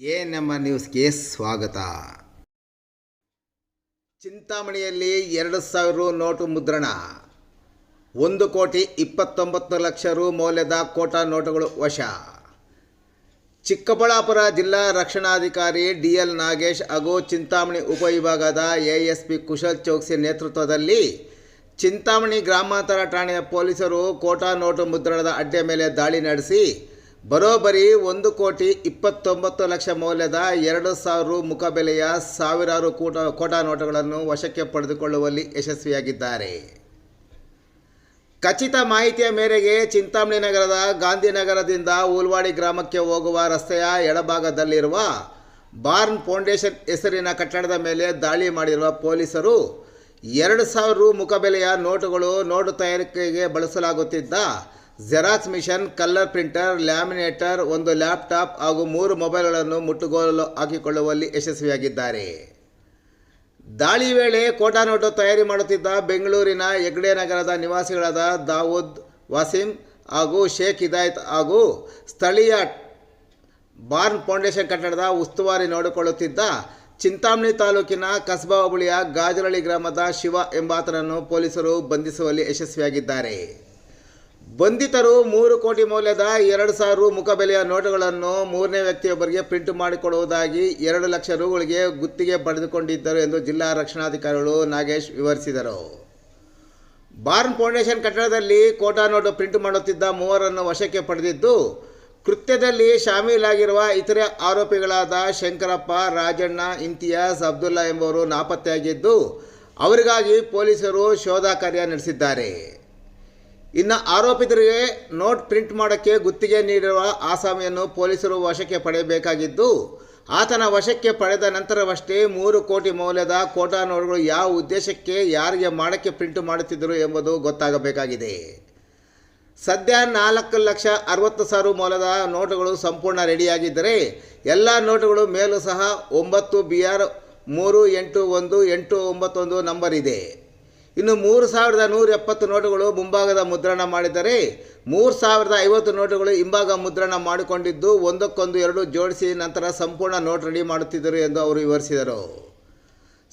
ನಮ್ಮ ನ್ಯೂಸ್ಗೆ ಸ್ವಾಗತ. ಚಿಂತಾಮಣಿಯಲ್ಲಿ 2,000 ರು ನೋಟು ಮುದ್ರಣ. 1,29,00,000 ರು ಮೌಲ್ಯದ ಕೋಟಾ ನೋಟುಗಳು ವಶ. ಚಿಕ್ಕಬಳ್ಳಾಪುರ ಜಿಲ್ಲಾ ರಕ್ಷಣಾಧಿಕಾರಿ DL ನಾಗೇಶ್ ಹಾಗೂ ಚಿಂತಾಮಣಿ ಉಪವಿಭಾಗದ ASP ಕುಶಲ್ ಚೌಕ್ಸಿ ನೇತೃತ್ವದಲ್ಲಿ ಚಿಂತಾಮಣಿ ಗ್ರಾಮಾಂತರ ಠಾಣೆಯ ಪೊಲೀಸರು ಕೋಟಾ ನೋಟು ಮುದ್ರಣದ ಅಡ್ಡೆ ಮೇಲೆ ದಾಳಿ ನಡೆಸಿ ಬರೋಬ್ಬರಿ 1,29,00,000 ಮೌಲ್ಯದ 2,000 ರು ಮುಖಬೆಲೆಯ ಸಾವಿರಾರು ಕೋಟಾ ನೋಟುಗಳನ್ನು ವಶಕ್ಕೆ ಪಡೆದುಕೊಳ್ಳುವಲ್ಲಿ ಯಶಸ್ವಿಯಾಗಿದ್ದಾರೆ. ಖಚಿತ ಮಾಹಿತಿಯ ಮೇರೆಗೆ ಚಿಂತಾಮಣಿ ನಗರದ ಗಾಂಧಿನಗರದಿಂದ ಉಲ್ವಾಡಿ ಗ್ರಾಮಕ್ಕೆ ಹೋಗುವ ರಸ್ತೆಯ ಎಡಭಾಗದಲ್ಲಿರುವ ಬಾರ್ನ್ ಫೌಂಡೇಶನ್ ಹೆಸರಿನ ಕಟ್ಟಡದ ಮೇಲೆ ದಾಳಿ ಮಾಡಿರುವ ಪೊಲೀಸರು 2,000 ರು ಮುಖಬೆಲೆಯ ನೋಟುಗಳು, ನೋಟು ತಯಾರಿಕೆಗೆ ಬಳಸಲಾಗುತ್ತಿದ್ದ xerox machine, colour printer, laminator, 1 laptop ಹಾಗೂ 3 ಮೊಬೈಲ್ಗಳನ್ನು ಮುಟ್ಟುಗೋಲು ಹಾಕಿಕೊಳ್ಳುವಲ್ಲಿ ಯಶಸ್ವಿಯಾಗಿದ್ದಾರೆ. ದಾಳಿ ವೇಳೆ ಕೋಟಾ ನೋಟು ತಯಾರಿ ಮಾಡುತ್ತಿದ್ದ ಬೆಂಗಳೂರಿನ ಹೆಗ್ಡೆ ನಗರದ ನಿವಾಸಿಗಳಾದ ದಾವೂದ್, ವಾಸಿಂ ಹಾಗೂ ಶೇಖ್ ಹಿದಾಯತ್ ಹಾಗೂ ಸ್ಥಳೀಯ ಬಾರ್ನ್ ಫೌಂಡೇಶನ್ ಕಟ್ಟಡದ ಉಸ್ತುವಾರಿ ನೋಡಿಕೊಳ್ಳುತ್ತಿದ್ದ ಚಿಂತಾಮಣಿ ತಾಲೂಕಿನ ಕಸ್ಬಾ ಹೋಬಳಿಯ ಗಾಜರಹಳ್ಳಿ ಗ್ರಾಮದ ಶಿವ ಎಂಬಾತನನ್ನು ಪೊಲೀಸರು ಬಂಧಿಸುವಲ್ಲಿ ಯಶಸ್ವಿಯಾಗಿದ್ದಾರೆ. ಬಂಧಿತರು 3 ಕೋಟಿ ಮೌಲ್ಯದ 2,000 ರು ಮುಖಬೆಲೆಯ ನೋಟುಗಳನ್ನು ಮೂರನೇ ವ್ಯಕ್ತಿಯೊಬ್ಬರಿಗೆ ಪ್ರಿಂಟ್ ಮಾಡಿಕೊಡುವುದಾಗಿ 2 ಲಕ್ಷ ರುಗಳಿಗೆ ಗುತ್ತಿಗೆ ಪಡೆದುಕೊಂಡಿದ್ದರು ಎಂದು ಜಿಲ್ಲಾ ರಕ್ಷಣಾಧಿಕಾರಿಗಳು ನಾಗೇಶ್ ವಿವರಿಸಿದರು. ಬಾರ್ನ್ ಫೌಂಡೇಶನ್ ಕಟ್ಟಡದಲ್ಲಿ ಕೋಟಾ ನೋಟು ಪ್ರಿಂಟ್ ಮಾಡುತ್ತಿದ್ದ 3ರನ್ನು ವಶಕ್ಕೆ ಪಡೆದಿದ್ದು, ಕೃತ್ಯದಲ್ಲಿ ಶಾಮೀಲಾಗಿರುವ ಇತರೆ ಆರೋಪಿಗಳಾದ ಶಂಕರಪ್ಪ, ರಾಜಣ್ಣ, ಇಂತಿಯಾಸ್, ಅಬ್ದುಲ್ಲಾ ಎಂಬುವರು ನಾಪತ್ತೆಯಾಗಿದ್ದು, ಅವರಿಗಾಗಿ ಪೊಲೀಸರು ಶೋಧ ಕಾರ್ಯ ನಡೆಸಿದ್ದಾರೆ. ಇನ್ನು ಆರೋಪಿತರಿಗೆ ನೋಟ್ ಪ್ರಿಂಟ್ ಮಾಡೋಕ್ಕೆ ಗುತ್ತಿಗೆ ನೀಡಿರುವ ಆಸಾಮಿಯನ್ನು ಪೊಲೀಸರು ವಶಕ್ಕೆ ಪಡೆಯಬೇಕಾಗಿದ್ದು, ಆತನ ವಶಕ್ಕೆ ಪಡೆದ ನಂತರವಷ್ಟೇ 3 ಕೋಟಿ ಮೌಲ್ಯದ ಕೋಟಾ ನೋಟುಗಳು ಯಾವ ಉದ್ದೇಶಕ್ಕೆ, ಯಾರಿಗೆ ಮಾಡೋಕ್ಕೆ ಪ್ರಿಂಟ್ ಮಾಡುತ್ತಿದ್ದರು ಎಂಬುದು ಗೊತ್ತಾಗಬೇಕಾಗಿದೆ. ಸದ್ಯ 4,60,000 ಮೌಲ್ಯದ ನೋಟುಗಳು ಸಂಪೂರ್ಣ ರೆಡಿಯಾಗಿದ್ದರೆ ಎಲ್ಲ ನೋಟುಗಳು ಮೇಲೂ ಸಹ 9 BR 381 ನಂಬರ್ ಇದೆ. ಇನ್ನು 3,170 ನೋಟುಗಳು ಮುಂಭಾಗದ ಮುದ್ರಣ ಮಾಡಿದರೆ 3,050 ನೋಟುಗಳು ಹಿಂಭಾಗ ಮುದ್ರಣ ಮಾಡಿಕೊಂಡಿದ್ದು, ಒಂದಕ್ಕೊಂದು 2 ಜೋಡಿಸಿ ನಂತರ ಸಂಪೂರ್ಣ ನೋಟ್ ರೆಡಿ ಮಾಡುತ್ತಿದ್ದರು ಎಂದು ಅವರು ವಿವರಿಸಿದರು.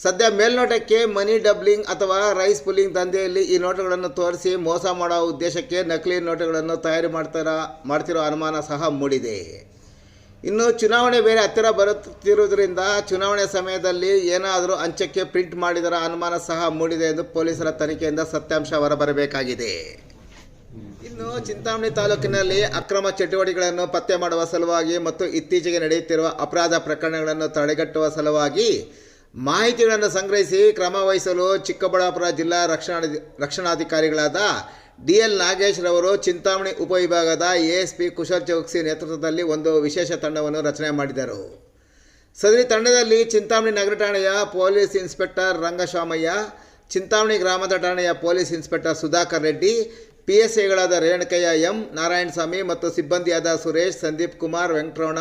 ಸದ್ಯ ಮೇಲ್ನೋಟಕ್ಕೆ ಮನಿ ಡಬ್ಲಿಂಗ್ ಅಥವಾ ರೈಸ್ ಪುಲ್ಲಿಂಗ್ ದಂಧೆಯಲ್ಲಿ ಈ ನೋಟುಗಳನ್ನು ತೋರಿಸಿ ಮೋಸ ಮಾಡುವ ಉದ್ದೇಶಕ್ಕೆ ನಕಲಿ ನೋಟುಗಳನ್ನು ತಯಾರಿ ಮಾಡ್ತಿರೋ ಅನುಮಾನ ಸಹ ಮೂಡಿದೆ. ಇನ್ನು ಚುನಾವಣೆ ಬೇರೆ ಹತ್ತಿರ ಬರುತ್ತಿರುವುದರಿಂದ ಚುನಾವಣೆ ಸಮಯದಲ್ಲಿ ಏನಾದರೂ ಅಂಚಕ್ಕೆ ಪ್ರಿಂಟ್ ಮಾಡಿದರ ಅನುಮಾನ ಸಹ ಮೂಡಿದೆ ಎಂದು ಪೊಲೀಸರ ತನಿಖೆಯಿಂದ ಸತ್ಯಾಂಶ ಹೊರಬರಬೇಕಾಗಿದೆ. ಇನ್ನು ಚಿಂತಾಮಣಿ ತಾಲೂಕಿನಲ್ಲಿ ಅಕ್ರಮ ಚಟುವಟಿಕೆಗಳನ್ನು ಪತ್ತೆ ಮಾಡುವ ಸಲುವಾಗಿ ಮತ್ತು ಇತ್ತೀಚೆಗೆ ನಡೆಯುತ್ತಿರುವ ಅಪರಾಧ ಪ್ರಕರಣಗಳನ್ನು ತಡೆಗಟ್ಟುವ ಸಲುವಾಗಿ ಮಾಹಿತಿಗಳನ್ನು ಸಂಗ್ರಹಿಸಿ ಕ್ರಮ ವಹಿಸಲು ಚಿಕ್ಕಬಳ್ಳಾಪುರ ಜಿಲ್ಲಾ ರಕ್ಷಣಾಧಿಕಾರಿಗಳಾದ DL ನಾಗೇಶ್ ರವರು ಚಿಂತಾಮಣಿ ಉಪವಿಭಾಗದ ASP ಕುಶಲ್ ಚೌಕ್ಸಿ ನೇತೃತ್ವದಲ್ಲಿ ಒಂದು ವಿಶೇಷ ತಂಡವನ್ನು ರಚನೆ ಮಾಡಿದರು. ಸದರಿ ತಂಡದಲ್ಲಿ ಚಿಂತಾಮಣಿ ನಗರ ಠಾಣೆಯ ಪೊಲೀಸ್ ಇನ್ಸ್ಪೆಕ್ಟರ್ ರಂಗಸ್ವಾಮಯ್ಯ, ಚಿಂತಾಮಣಿ ಗ್ರಾಮದ ಠಾಣೆಯ ಪೊಲೀಸ್ ಇನ್ಸ್ಪೆಕ್ಟರ್ ಸುಧಾಕರ್ ರೆಡ್ಡಿ, PSIಗಳಾದ ರೇಣುಕಯ್ಯ M, ನಾರಾಯಣಸ್ವಾಮಿ ಮತ್ತು ಸಿಬ್ಬಂದಿಯಾದ ಸುರೇಶ್, ಸಂದೀಪ್ ಕುಮಾರ್, ವೆಂಕಟರಮಣ,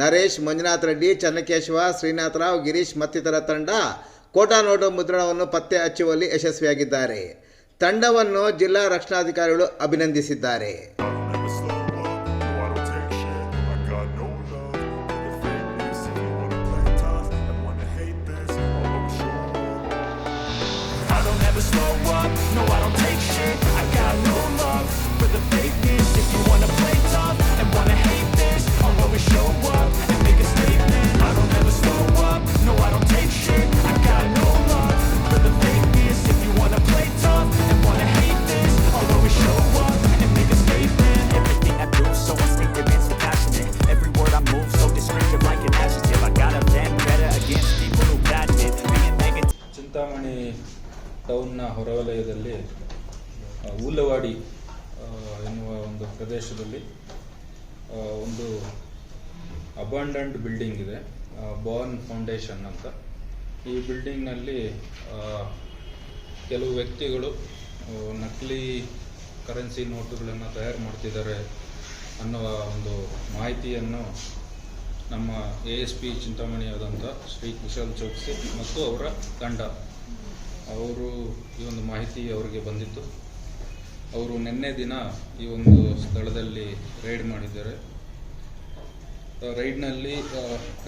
ನರೇಶ್, ಮಂಜುನಾಥ್ ರೆಡ್ಡಿ, ಚನ್ನಕೇಶವ, ಶ್ರೀನಾಥರಾವ್, ಗಿರೀಶ್ ಮತ್ತಿತರ ತಂಡ ಕೋಟಾ ನೋಟು ಮುದ್ರಣವನ್ನು ಪತ್ತೆ ಹಚ್ಚುವಲ್ಲಿ ಯಶಸ್ವಿಯಾಗಿದ್ದಾರೆ. ತಂಡವನ್ನು ಜಿಲ್ಲಾ ರಕ್ಷಣಾಧಿಕಾರಿಗಳು ಅಭಿನಂದಿಸಿದ್ದಾರೆ. ಚಿಂತಾಮಣಿ ಟೌನ್ನ ಹೊರವಲಯದಲ್ಲಿ ಉಲ್ಲವಾಡಿ ಎನ್ನುವ ಒಂದು ಪ್ರದೇಶದಲ್ಲಿ ಒಂದು ಅಬಂಡೆಂಟ್ ಬಿಲ್ಡಿಂಗ್ ಇದೆ, ಬಾರ್ನ್ ಫೌಂಡೇಶನ್ ಅಂತ. ಈ ಬಿಲ್ಡಿಂಗ್ನಲ್ಲಿ ಕೆಲವು ವ್ಯಕ್ತಿಗಳು ನಕಲಿ ಕರೆನ್ಸಿ ನೋಟುಗಳನ್ನು ತಯಾರು ಮಾಡ್ತಿದ್ದಾರೆ ಅನ್ನುವ ಒಂದು ಮಾಹಿತಿಯನ್ನು ನಮ್ಮ ASP ಚಿಂತಾಮಣಿಯಾದಂಥ ಶ್ರೀ ಕುಶಲ್ ಚೌಕ್ಸಿ ಮತ್ತು ಅವರ ತಂಡ ಈ ಒಂದು ಮಾಹಿತಿ ಅವರಿಗೆ ಬಂದಿತ್ತು. ಅವರು ನಿನ್ನೆ ದಿನ ಈ ಒಂದು ಸ್ಥಳದಲ್ಲಿ ರೈಡ್ ಮಾಡಿದ್ದಾರೆ. ರೈಡ್ನಲ್ಲಿ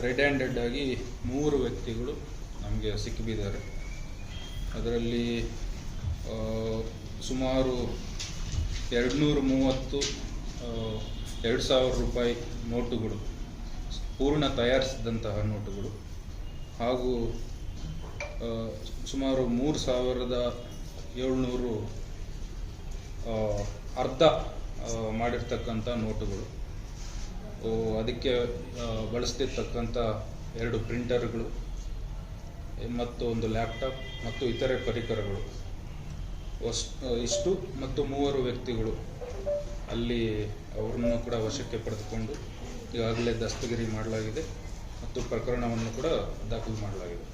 ರೆಡ್ ಹ್ಯಾಂಡೆಡ್ ಆಗಿ 3 ವ್ಯಕ್ತಿಗಳು ನಮಗೆ ಸಿಕ್ಕಿಬಿದ್ದಾರೆ. ಅದರಲ್ಲಿ ಸುಮಾರು 230 2,000 ರೂಪಾಯಿ ನೋಟುಗಳು, ಪೂರ್ಣ ತಯಾರಿಸಿದಂತಹ ನೋಟುಗಳು, ಹಾಗೂ ಸುಮಾರು 3,700 ಅರ್ಧ ಮಾಡಿರ್ತಕ್ಕಂಥ ನೋಟುಗಳು, ಅದಕ್ಕೆ ಬಳಸ್ತಿರ್ತಕ್ಕಂಥ 2 ಪ್ರಿಂಟರ್ಗಳು ಮತ್ತು ಒಂದು ಲ್ಯಾಪ್ಟಾಪ್ ಮತ್ತು ಇತರೆ ಪರಿಕರಗಳು, ಇಷ್ಟು ಮತ್ತು 3 ವ್ಯಕ್ತಿಗಳು ಅಲ್ಲಿ ಅವರನ್ನು ಕೂಡ ವಶಕ್ಕೆ ಪಡೆದುಕೊಂಡು ಈಗಾಗಲೇ ದಸ್ತಗಿರಿ ಮಾಡಲಾಗಿದೆ ಮತ್ತು ಪ್ರಕರಣವನ್ನು ಕೂಡ ದಾಖಲು ಮಾಡಲಾಗಿದೆ.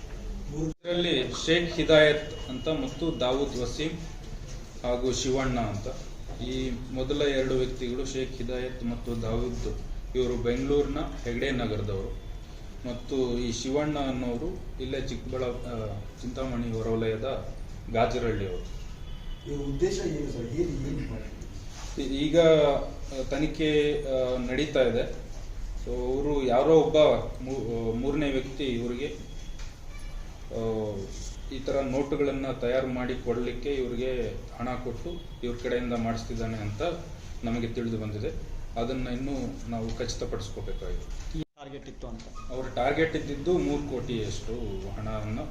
ಇದರಲ್ಲಿ ಶೇಖ್ ಹಿದಾಯತ್ ಅಂತ ಮತ್ತು ದಾವೂದ್ ವಸೀಂ ಹಾಗೂ ಶಿವಣ್ಣ ಅಂತ. ಈ ಮೊದಲ 2 ವ್ಯಕ್ತಿಗಳು ಶೇಖ್ ಹಿದಾಯತ್ ಮತ್ತು ದಾವೂದ್ ಇವರು ಬೆಂಗಳೂರಿನ ಹೆಗ್ಡೆ ನಗರದವರು ಮತ್ತು ಈ ಶಿವಣ್ಣ ಅನ್ನೋರು ಇಲ್ಲೇ ಚಿಂತಾಮಣಿ ಹೊರವಲಯದ ಗಾಜರಹಳ್ಳಿಯವರು. ಉದ್ದೇಶ ಏನು ಸರ್? ಈಗ ತನಿಖೆ ನಡೀತಾ ಇದೆ. ಸೊ ಅವರು ಯಾರೋ ಒಬ್ಬ 3ನೇ ವ್ಯಕ್ತಿ ಇವರಿಗೆ ಈ ಥರ ನೋಟುಗಳನ್ನು ತಯಾರು ಮಾಡಿ ಕೊಡಲಿಕ್ಕೆ ಇವರಿಗೆ ಹಣ ಕೊಟ್ಟು ಇವ್ರ ಕಡೆಯಿಂದ ಮಾಡಿಸ್ತಿದ್ದಾನೆ ಅಂತ ನಮಗೆ ತಿಳಿದು ಬಂದಿದೆ. ಅದನ್ನು ಇನ್ನೂ ನಾವು ಖಚಿತಪಡಿಸ್ಕೋಬೇಕಾಗಿದೆ. ಟಾರ್ಗೆಟ್ ಇತ್ತು ಅಂತ ಅವರ ಟಾರ್ಗೆಟ್ ಇದ್ದಿದ್ದು 3 ಕೋಟಿಯಷ್ಟು ಹಣವನ್ನು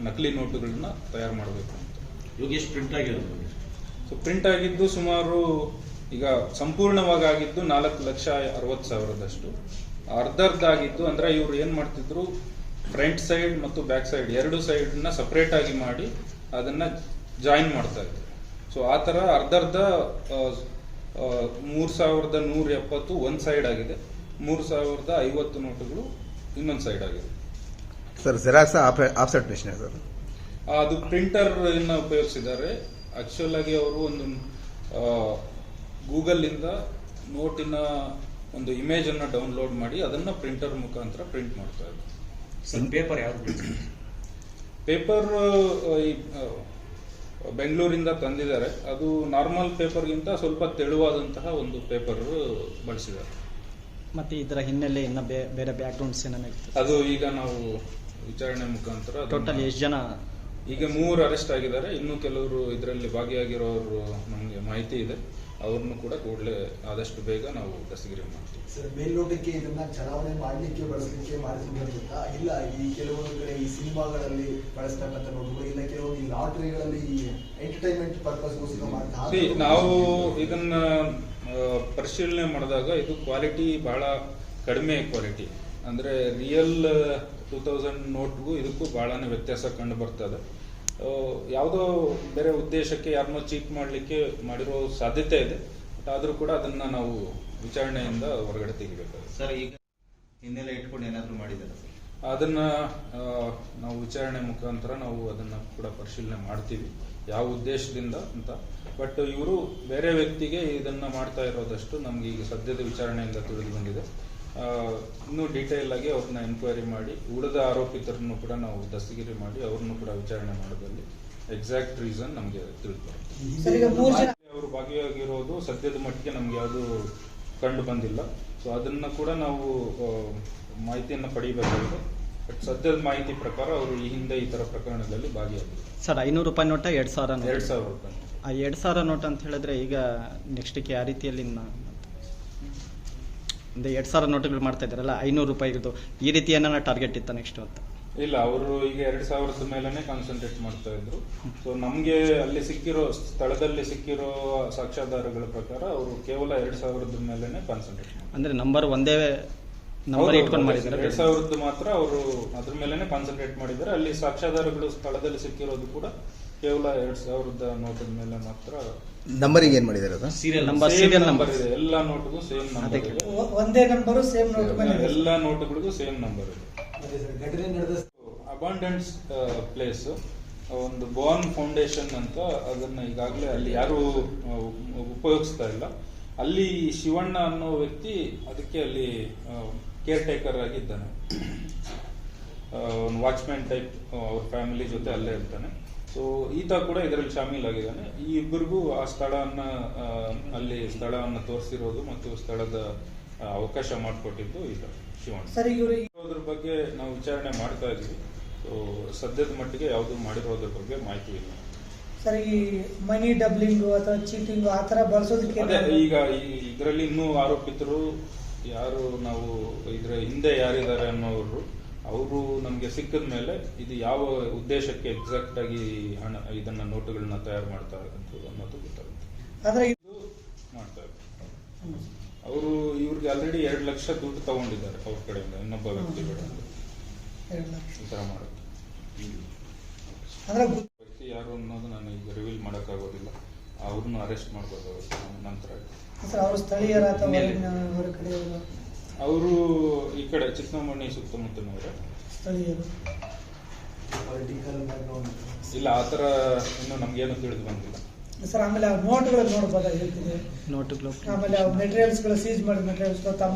ನಕಲಿ ನೋಟುಗಳನ್ನ ತಯಾರು ಮಾಡಬೇಕು ಅಂತ. ಯೋಗೇಶ್ ಪ್ರಿಂಟ್ ಆಗಿರೋದು. ಸೊ ಪ್ರಿಂಟ್ ಆಗಿದ್ದು ಸುಮಾರು ಈಗ ಸಂಪೂರ್ಣವಾಗಿ ಆಗಿದ್ದು 4,60,000 ಅರ್ಧ ಆಗಿದ್ದು. ಅಂದ್ರೆ ಇವ್ರು ಏನ್ ಮಾಡ್ತಿದ್ರು, ಫ್ರಂಟ್ ಸೈಡ್ ಮತ್ತು ಬ್ಯಾಕ್ ಸೈಡ್ 2 ಸೈಡ್ನ ಸಪರೇಟ್ ಆಗಿ ಮಾಡಿ ಅದನ್ನ ಜಾಯಿನ್ ಮಾಡ್ತಾ ಇದ್ರು. ಸೊ ಆ ತರ ಅರ್ಧ 3,170 ಒಂದ್ ಸೈಡ್ ಆಗಿದೆ, 3,050 ನೋಟುಗಳು ಇನ್ನೊಂದು ಸೈಡ್ ಆಗಿದೆ. Sir Xerox offset machine sir, ಅದು ಪ್ರಿಂಟರ್ ಉಪಯೋಗಿಸಿದ್ದಾರೆ. ಆಕ್ಚುಲ್ ಆಗಿ ಅವರು ಒಂದು ಗೂಗಲ್ ಇಂದ ನೋಟಿನ ಒಂದು ಇಮೇಜ್ ಅನ್ನ ಡೌನ್ಲೋಡ್ ಮಾಡಿ ಅದನ್ನ ಪ್ರಿಂಟರ್ ಮುಖಾಂತರ ಪ್ರಿಂಟ್ ಮಾಡ್ತಾ ಇದ್ದಾರೆ. ಪೇಪರ್ ಯಾವುದು? ಪೇಪರ್ ಬೆಂಗಳೂರಿಂದ ತಂದಿದ್ದಾರೆ. ಅದು ನಾರ್ಮಲ್ ಪೇಪರ್ಗಿಂತ ಸ್ವಲ್ಪ ತೆಳುವಾದಂತಹ ಒಂದು ಪೇಪರ್ ಬಳಸಿದ್ದಾರೆ. ಮತ್ತೆ ಇದರ ಹಿನ್ನೆಲೆ ಇನ್ನ ಬೇರೆ ಬ್ಯಾಕ್ ಗ್ರೌಂಡ್ಸ್ ಏನೇನು? ಅದು ಈಗ ನಾವು ವಿಚಾರಣೆ ಮುಖಾಂತರ ಟೋಟಲ್ ಎಷ್ಟು ಜನ? ಈಗ 3 ಅರೆಸ್ಟ್ ಆಗಿದ್ದಾರೆ. ಇನ್ನು ಕೆಲವರು ಇದರಲ್ಲಿ ಭಾಗಿಯಾಗಿರೋರು ನಮಗೆ ಮಾಹಿತಿ ಇದೆ. ಅವ್ರನ್ನು ಕೂಡ ಕೂಡಲೇ ಆದಷ್ಟು ಬೇಗ ನಾವು ದಸ್ತಗಿರಿ ಮಾಡ್ತೀವಿ. ಸರ್, ಮೇಲ್ನೋಟಕ್ಕೆ ಇದನ್ನ ಚಲಾವಣೆ ಮಾಡಲಿಕ್ಕೆ ಬಳಸಲಿಕ್ಕೆ ಮಾಡಿಸುತ್ತಾ ಇಲ್ಲ, ಈ ಕೆಲವೊಂದು ಕಡೆ ಈ ಸಿನಿಮಾಗಳಲ್ಲಿ ಬಳಸ್ತಕ್ಕಂಥ ನೋಟುಗಳು, ಇಲ್ಲ ಕೆಲವೊಂದು ಈ ಲಾಟರಿಗಳಲ್ಲಿ ಈ ಎಂಟರ್ಟೈನ್ಮೆಂಟ್ ಪರ್ಪಸ್ಗೋಸ್ಕರ ಮಾಡ್ತಾರೆ. ನಾವು ಇದನ್ನ ಪರಿಶೀಲನೆ ಮಾಡಿದಾಗ ಇದು ಕ್ವಾಲಿಟಿ ಬಹಳ ಕಡಿಮೆ ಕ್ವಾಲಿಟಿ. ಅಂದ್ರೆ ರಿಯಲ್ 2000 ನೋಟ್ಗೂ ಇದಕ್ಕೂ ಬಹಳನೇ ವ್ಯತ್ಯಾಸ ಕಂಡು ಬರ್ತದೆ. ಯಾವುದೋ ಬೇರೆ ಉದ್ದೇಶಕ್ಕೆ ಯಾರನ್ನೋ ಚೀಟ್ ಮಾಡಲಿಕ್ಕೆ ಮಾಡಿರೋ ಸಾಧ್ಯತೆ ಇದೆ. ಆದರೂ ಕೂಡ ಅದನ್ನ ನಾವು ವಿಚಾರಣೆಯಿಂದ ಹೊರಗಡೆ ತೆಗಿಬೇಕಾಗುತ್ತೆ. ಸರ್, ಈಗ ಹಿನ್ನೆಲೆ ಇಟ್ಕೊಂಡು ಏನಾದರೂ ಮಾಡಿದ್ದಾರೆ ಸರ್? ಅದನ್ನ ನಾವು ವಿಚಾರಣೆ ಮುಖಾಂತರ ನಾವು ಅದನ್ನ ಕೂಡ ಪರಿಶೀಲನೆ ಮಾಡ್ತೀವಿ, ಯಾವ ಉದ್ದೇಶದಿಂದ ಅಂತ. ಬಟ್ ಇವರು ಬೇರೆ ವ್ಯಕ್ತಿಗೆ ಇದನ್ನ ಮಾಡ್ತಾ ಇರೋದಷ್ಟು ನಮ್ಗೆ ಈಗ ಸದ್ಯದ ವಿಚಾರಣೆಯಿಂದ ತಿಳಿದು ಬಂದಿದೆ. ಇನ್ನೂ ಡೀಟೇಲ್ ಆಗಿ ಅವ್ರನ್ನ ಎನ್ಕ್ವೈರಿ ಮಾಡಿ ಉಳಿದ ಆರೋಪಿತರನ್ನು ಕೂಡ ನಾವು ದಸ್ತಗಿರಿ ಮಾಡಿ ಅವ್ರನ್ನು ಕೂಡ ವಿಚಾರಣೆ ಮಾಡೋದ್ರಲ್ಲಿ ಎಕ್ಸಾಕ್ಟ್ ರೀಸನ್ ನಮಗೆ ತಿಳಿದು ಬರುತ್ತೆ. ಅವರು ಭಾಗಿಯಾಗಿರೋದು ಸದ್ಯದ ಮಟ್ಟಿಗೆ ನಮ್ಗೆ ಯಾವುದು ಕಂಡು ಬಂದಿಲ್ಲ. ಸೊ ಅದನ್ನ ಕೂಡ ನಾವು ಮಾಹಿತಿಯನ್ನು ಪಡೆಯಬೇಕಾಗಿದೆ. ಬಟ್ ಸದ್ಯದ ಮಾಹಿತಿ ಪ್ರಕಾರ ಅವರು ಈ ಹಿಂದೆ ಈ ತರ ಪ್ರಕರಣಗಳಲ್ಲಿ ಭಾಗಿಯಾಗಿದ್ದಾರೆ. ಸರ್, 500 ರೂಪಾಯಿ ನೋಟ 2,000 ನೋಟ್. 2,000 ರೂಪಾಯಿ. ಆ 2,000 ನೋಟ್ ಅಂತ ಹೇಳಿದ್ರೆ ಈಗ ನೆಕ್ಸ್ಟ್ಗೆ ಯಾವ ರೀತಿಯಲ್ಲಿ ಒಂದು 2,000 ನೋಟುಗಳು ಮಾಡ್ತಾ ಇದ್ದಾರಲ್ಲ, 500 ರೂಪಾಯಿದು ಈ ರೀತಿ ಏನಾರ ಟಾರ್ಗೆಟ್ ಇತ್ತ ನೆಕ್ಸ್ಟ್ ಅಂತ? ಇಲ್ಲ, ಅವರು ಈಗ 2,000 ಮೇಲೆನೆ ಕಾನ್ಸಂಟ್ರೇಟ್ ಮಾಡ್ತಾ ಇದ್ರು. ಸೊ ನಮ್ಗೆ ಅಲ್ಲಿ ಸ್ಥಳದಲ್ಲಿ ಸಿಕ್ಕಿರೋ ಸಾಕ್ಷ್ಯಾಧಾರಗಳ ಪ್ರಕಾರ ಅವರು ಕೇವಲ 2,000 ಮೇಲೆನೆ ಕಾನ್ಸಂಟ್ರೇಟ್ ಮಾಡ್ತಾರೆ. ಅಂದ್ರೆ ನಂಬರ್ ಒಂದೇ ನಂಬರ್ ಇಟ್ಕೊಂಡು ಮಾಡಿದ್ದಾರೆ. 2,000 ಮಾತ್ರ ಅವರು ಅದ್ರ ಮೇಲೆನೆ ಕಾನ್ಸಂಟ್ರೇಟ್ ಮಾಡಿದ್ದಾರೆ. ಅಲ್ಲಿ ಸಾಕ್ಷ್ಯಾಧಾರಗಳು ಸ್ಥಳದಲ್ಲಿ ಸಿಕ್ಕಿರೋದು ಕೂಡ ಕೇವಲ 2,000 ನೋಟಿನ ಮೇಲೆ ಮಾತ್ರ. ನಂಬರಿಂಗ್ ಏನ್ ಮಾಡಿದ್ದಾರೆ ಅದು? ಸೀರಿಯಲ್ ನಂಬರ್ ಇದೆ. ಎಲ್ಲ ನೋಟಿಗೂ ಸೇಮ್ ನಂಬರ್ ಇದೆ. ಒಂದೇ ನಂಬರು ಸೇಮ್ ನೋಟ್. ಎಲ್ಲ ನೋಟುಗಳಿಗೂ ಸೇಮ್ ನಂಬರ್ ಇದೆ. ಘಟನೆ ನಡೆದ ಅಬಂಡೆನ್ಸ್ ಪ್ಲೇಸ್ ಒಂದು ಬಾರ್ನ್ ಫೌಂಡೇಶನ್ ಅಂತ, ಅದನ್ನ ಈಗಾಗಲೇ ಅಲ್ಲಿ ಯಾರು ಉಪಯೋಗಿಸ್ತಾ ಇಲ್ಲ. ಅಲ್ಲಿ ಶಿವಣ್ಣ ಅನ್ನೋ ವ್ಯಕ್ತಿ ಅದಕ್ಕೆ ಅಲ್ಲಿ ಕೇರ್ ಟೇಕರ್ ಆಗಿದ್ದಾನೆ. ಒಂದು ವಾಚ್ಮ್ಯಾನ್ ಟೈಪ್ ಅವ್ರ ಫ್ಯಾಮಿಲಿ ಜೊತೆ ಅಲ್ಲೇ ಇರ್ತಾನೆ. ಸೊ ಈತ ಕೂಡ ಇದರಲ್ಲಿ ಶಾಮೀಲಾಗಿದ್ದಾನೆ. ಈ ಇಬ್ಬರಿಗೂ ಆ ಸ್ಥಳವನ್ನ ಅಲ್ಲಿ ಸ್ಥಳವನ್ನು ತೋರಿಸಿರೋದು ಮತ್ತು ಸ್ಥಳದ ಅವಕಾಶ ಮಾಡಿಕೊಟ್ಟಿದ್ದು ಇದು ಶಿವಣ್ಣ. ಸರ್ ಈಗ ಇವರು ಅದ್ರ ಬಗ್ಗೆ ನಾವು ವಿಚಾರಣೆ ಮಾಡ್ತಾ ಇದ್ವಿ. ಸೊ ಸದ್ಯದ ಮಟ್ಟಿಗೆ ಯಾವುದು ಮಾಡಿರೋದ್ರ ಬಗ್ಗೆ ಮಾಹಿತಿ ಇಲ್ಲ. ಸರ್ ಈ ಮನಿ ಡಬ್ಲಿಂಗು ಅಥವಾ ಚೀಟಿಂಗು ಆ ಥರ ಬಳಸೋದಕ್ಕೆ ಅದೇ ಈಗ ಇದರಲ್ಲಿ ಇನ್ನೂ ಆರೋಪಿತರು ಯಾರು, ನಾವು ಇದ್ರ ಹಿಂದೆ ಯಾರಿದ್ದಾರೆ ಅನ್ನೋರು ಅವರು ನಮಗೆ ಸಿಕ್ಕಿದ ಮೇಲೆ ಇದು ಯಾವ ಉದ್ದೇಶಕ್ಕೆ ಎಕ್ಸಾಕ್ಟ್ ಆಗಿ ಹಣ ಇದನ್ನ ನೋಟುಗಳನ್ನ ತಯಾರು ಮಾಡ್ತಾ ಇರೋದು ಅನ್ನೋದು ಗೊತ್ತಾಗುತ್ತೆ. ಆದರೆ ಇದು ಮಾಡ್ತಾ ಇದ್ದಾರೆ ಅವರು. ಇವ್ರಿಗೆ ಆಲ್ರೆಡಿ 2 ಲಕ್ಷ ದುಡ್ಡು ತಗೊಂಡಿದ್ದಾರೆ ಅವ್ರ ಕಡೆಯಿಂದ ಇನ್ನೊಬ್ಬ ವ್ಯಕ್ತಿಗಳು ಈ ತರ ಮಾಡೋದು. ಅಂದ್ರೆ ವ್ಯಕ್ತಿ ಯಾರು ಅನ್ನೋದು ನಾನು ಈಗ ರಿವೀಲ್ ಮಾಡೋಕ್ಕಾಗೋದಿಲ್ಲ. ಅವ್ರನ್ನ ಅರೆಸ್ಟ್ ಮಾಡಬೇಕಾಗುತ್ತೆ ನಂತರ. ಸರ್ ಅವರು ಸ್ಥಳೀಯರ ಅಥವಾ ಹೊರ ಕಡೆಯವರು? ಅವರು ಈ ಕಡೆ ಚಿಕ್ಕನಮಣ್ಣಿ ಸುತ್ತಮುತ್ತನವರೇ, ಸ್ಥಳೀಯರು. ಪೊಲಿಟಿಕಲ್ ಬ್ಯಾಕ್ಗ್ರೌಂಡ್ ಇಲ್ಲ ಆ ಥರ ಇನ್ನೂ ನಮ್ಗೇನು ತಿಳಿದು ಬಂದಿಲ್ಲ. ಸರ್ ಆಮೇಲೆ ಆ ನೋಟ್ಗಳು ನೋಡ್ಬೋದಾಗಿರ್ತದೆ. ನೋಟುಗಳು ಆಮೇಲೆ ಮೆಟೀರಿಯಲ್ಸ್ಗಳು ಸೀಸ್ ಮಾಡಿದ ಮೆಟೀರಿಯಲ್ಸ್ಗಳು ತಮ್ಮ